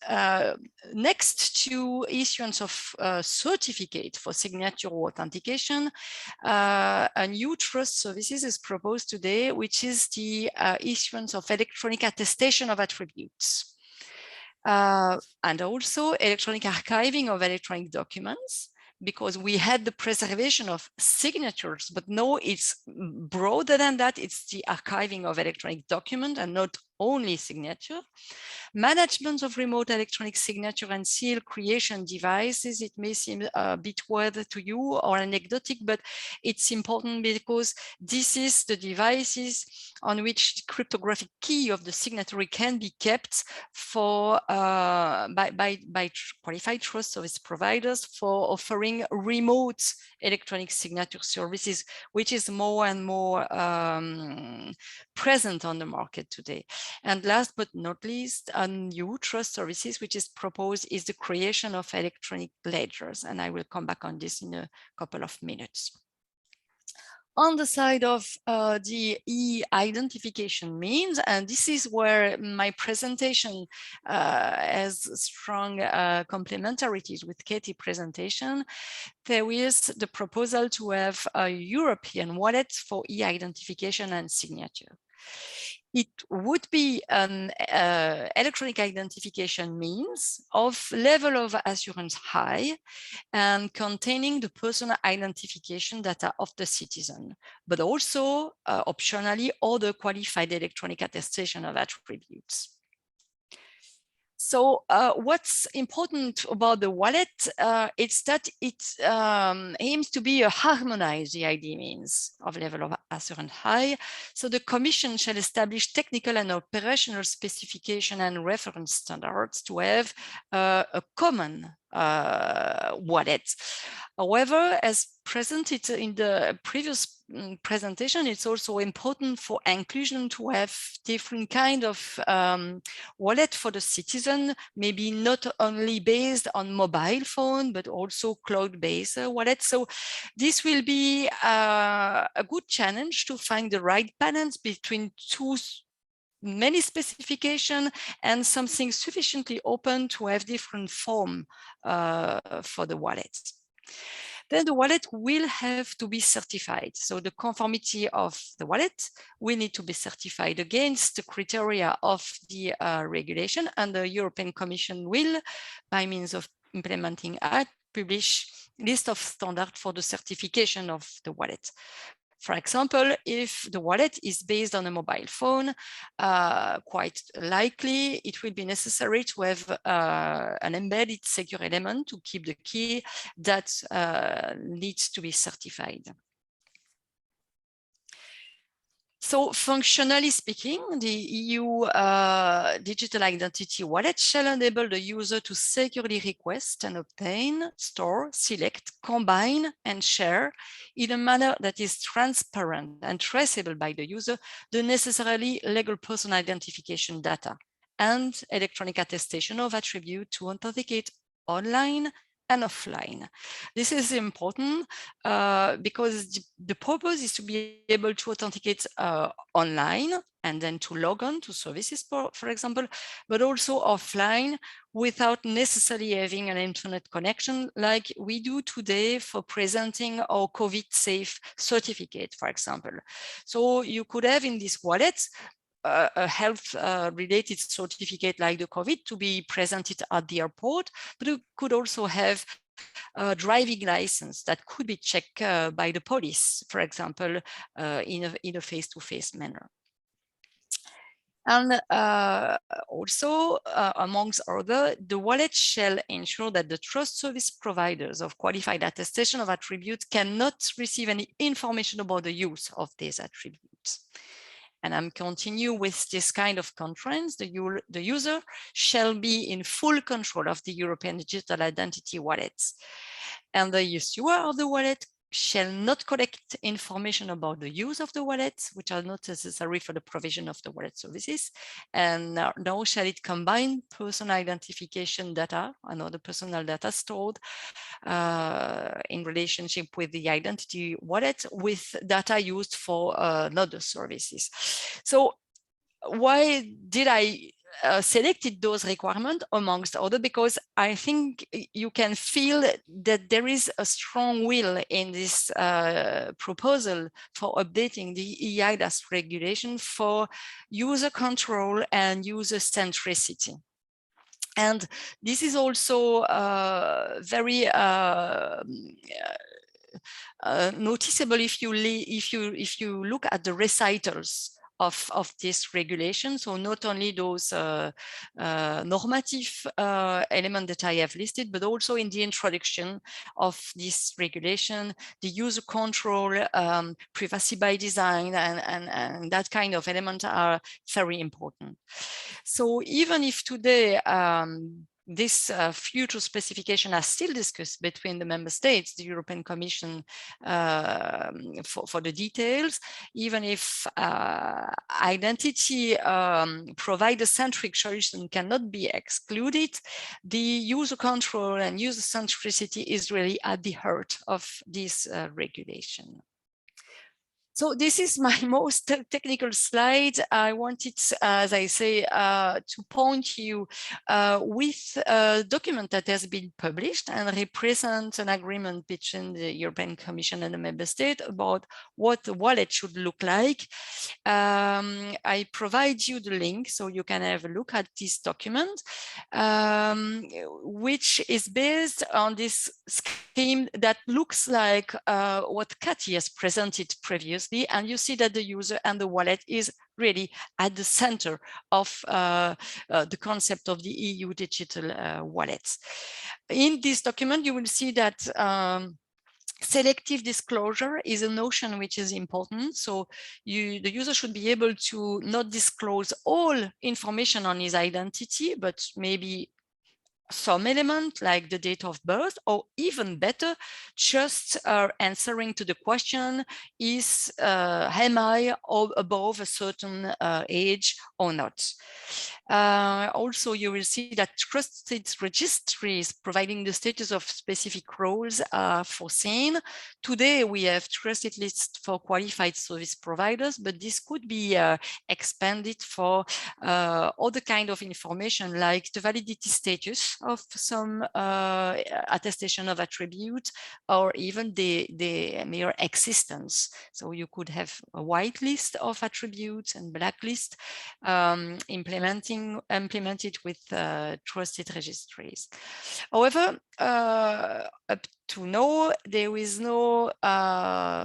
next to issuance of certificate for signature authentication, a new trust services is proposed today, which is the issuance of electronic attestation of attributes. And also electronic archiving of electronic documents, because we had the preservation of signatures, but no, it's broader than that. It's the archiving of electronic document and not only signature. Management of remote electronic signature and seal creation devices. It may seem a bit weird to you or anecdotic, but it's important because this is the devices on which the cryptographic key of the signatory can be kept for by qualified trust service providers for offering remote electronic signature services, which is more and more present on the market today. And last but not least, a new trust services which is proposed is the creation of electronic ledgers. And I will come back on this in a couple of minutes. On the side of the e-identification means, and this is where my presentation has strong complementarities with Katie's presentation, there is the proposal to have a European wallet for e-identification and signature. It would be an electronic identification means of level of assurance high and containing the personal identification data of the citizen, but also optionally other qualified electronic attestation of attributes. So what's important about the wallet is that it aims to be a harmonized EID means of level of assurance high. So the Commission shall establish technical and operational specification and reference standards to have a common wallet. However, as presented in the previous presentation, it's also important for inclusion to have different kind of wallet for the citizen, maybe not only based on mobile phone, but also cloud-based wallet. So this will be a good challenge to find the right balance between many specification and something sufficiently open to have different form for the wallet. Then the wallet will have to be certified. So the conformity of the wallet will need to be certified against the criteria of the regulation, and the European Commission will, by means of implementing act, publish list of standards for the certification of the wallet. For example, if the wallet is based on a mobile phone, quite likely it will be necessary to have an embedded secure element to keep the key that needs to be certified. So functionally speaking, the EU digital identity wallet shall enable the user to securely request and obtain, store, select, combine, and share in a manner that is transparent and traceable by the user the necessarily legal person identification data and electronic attestation of attribute to authenticate online and offline. This is important because the purpose is to be able to authenticate online and then to log on to services, for example, but also offline without necessarily having an internet connection like we do today for presenting our COVID-safe certificate, for example. So you could have in this wallet a health related certificate like the COVID to be presented at the airport, but you could also have a driving license that could be checked by the police, for example, in a face-to-face manner. And also, amongst other, the wallet shall ensure that the trust service providers of qualified attestation of attributes cannot receive any information about the use of these attributes. And I'm continue with this kind of conference. The user shall be in full control of the European digital identity wallets. And the issuer of the wallet shall not collect information about the use of the wallet, which are not necessary for the provision of the wallet services. And nor shall it combine personal identification data and other personal data stored in relationship with the identity wallet with data used for other services. So why did I selected those requirements amongst other? Because I think you can feel that there is a strong will in this proposal for updating the EIDAS regulation for user control and user centricity. And this is also very noticeable if you look at the recitals of this regulation. So not only those normative elements that I have listed, but also in the introduction of this regulation, the user control, privacy by design, and that kind of element are very important. So even if today this future specification are still discussed between the member states, the European Commission for the details, even if identity provider-centric solution cannot be excluded, the user control and user centricity is really at the heart of this regulation. So this is my most technical slide. I wanted, as I say, to point you with a document that has been published and represents an agreement between the European Commission and the member state about what the wallet should look like. I provide you the link so you can have a look at this document, which is based on this scheme that looks like what Cathy has presented previously. previously, and you see that the user and the wallet is really at the center of the concept of the EU digital wallets. In this document, you will see that selective disclosure is a notion which is important. So the user should be able to not disclose all information on his identity, but maybe some element like the date of birth, or even better, just answering to the question, am I above a certain age or not? Also, you will see that trusted registries providing the status of specific roles are foreseen. Today, we have trusted lists for qualified service providers, but this could be expanded for other kind of information like the validity status of some attestation of attribute, or even the mere existence. So you could have a white list of attributes and blacklist implemented with trusted registries. However, up to now, there is no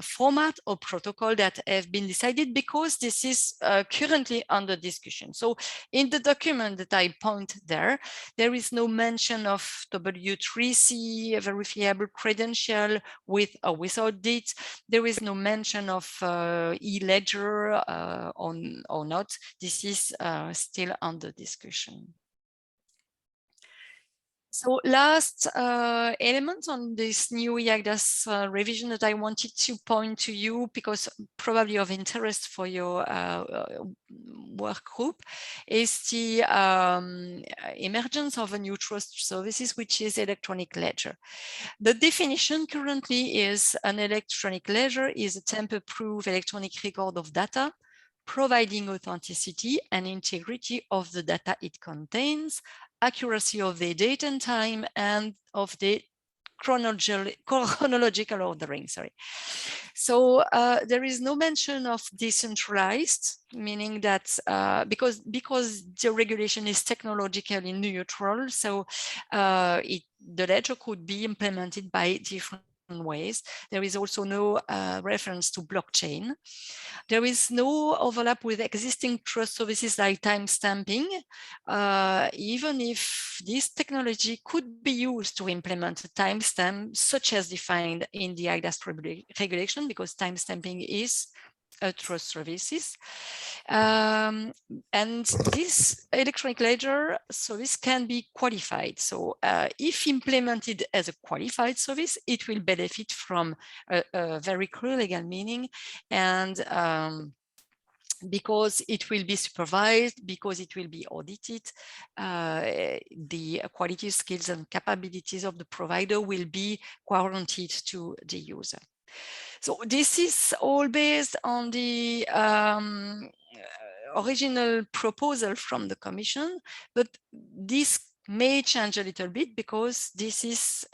format or protocol that have been decided, because this is currently under discussion. So in the document that I point there is no mention of W3C, a verifiable credential with or without date. There is no mention of e-ledger or not. This is still under discussion. So last element on this new IAGDAS revision that I wanted to point to you, because probably of interest for your work group, is the emergence of a new trust services, which is electronic ledger. The definition currently is an electronic ledger is a tamper-proof electronic record of data, providing authenticity and integrity of the data it contains, accuracy of the date and time, and of the chronological ordering, sorry. So there is no mention of decentralized, meaning that because the regulation is technologically neutral, so the ledger could be implemented by different ways. There is also no reference to blockchain. There is no overlap with existing trust services like timestamping, even if this technology could be used to implement a timestamp, such as defined in the IAGDAS regulation, because timestamping is a trust services. And this electronic ledger service can be qualified. So if implemented as a qualified service, it will benefit from a very clear legal meaning, and because it will be supervised, because it will be audited, the quality, skills, and capabilities of the provider will be guaranteed to the user. So this is all based on the original proposal from the Commission, but this may change a little bit, because this is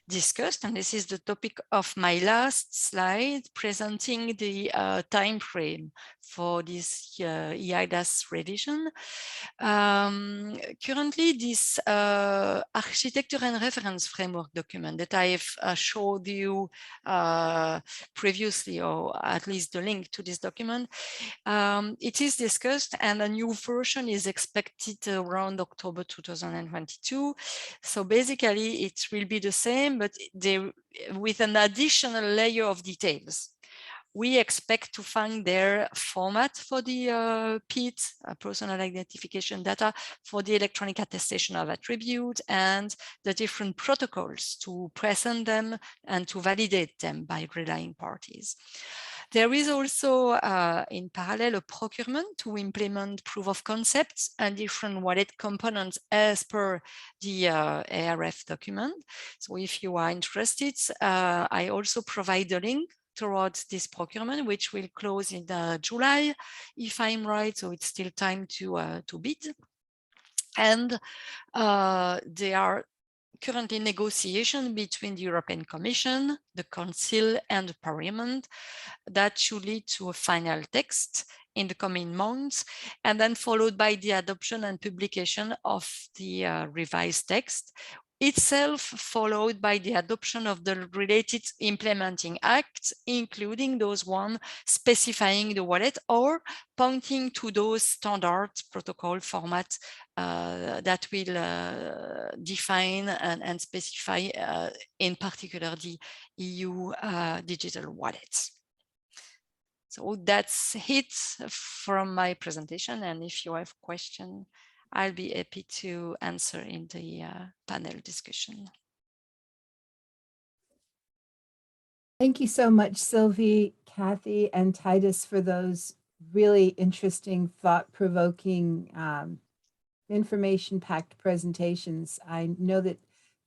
discussed, and this is the topic of my last slide, presenting the time frame for this IAGDAS revision. Currently, this architecture and reference framework document that I have showed you previously, or at least the link to this document, it is discussed, and a new version is expected around October 2022. So basically, it will be the same, but with an additional layer of details. We expect to find their format for the PID, personal identification data, for the electronic attestation of attribute, and the different protocols to present them and to validate them by relying parties. There is also, in parallel, a procurement to implement proof of concepts and different wallet components as per the ARF document. So if you are interested, I also provide a link towards this procurement, which will close in July, if I'm right. So it's still time to bid. And there are currently negotiations between the European Commission, the Council, and the Parliament that should lead to a final text in the coming months, and then followed by the adoption and publication of the revised text itself followed by the adoption of the related implementing acts, including those one specifying the wallet or pointing to those standard protocol formats that will define and specify in particular the EU digital wallets. So that's it from my presentation, and if you have questions, I'll be happy to answer in the panel discussion. Thank you so much, Sylvie, Kathy, and Titus, for those really interesting, thought-provoking, information-packed presentations. I know that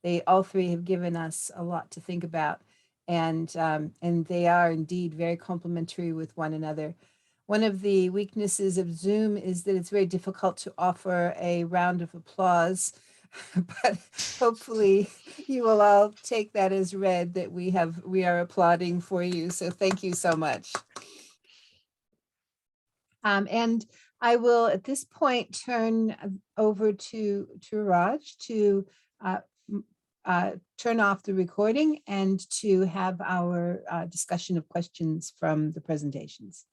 they all three have given us a lot to think about, and they are indeed very complementary with one another. One of the weaknesses of Zoom is that it's very difficult to offer a round of applause, but hopefully you will all take that as read that we are applauding for you. So thank you so much. And I will at this point turn over to Raj to turn off the recording and to have our discussion of questions from the presentations.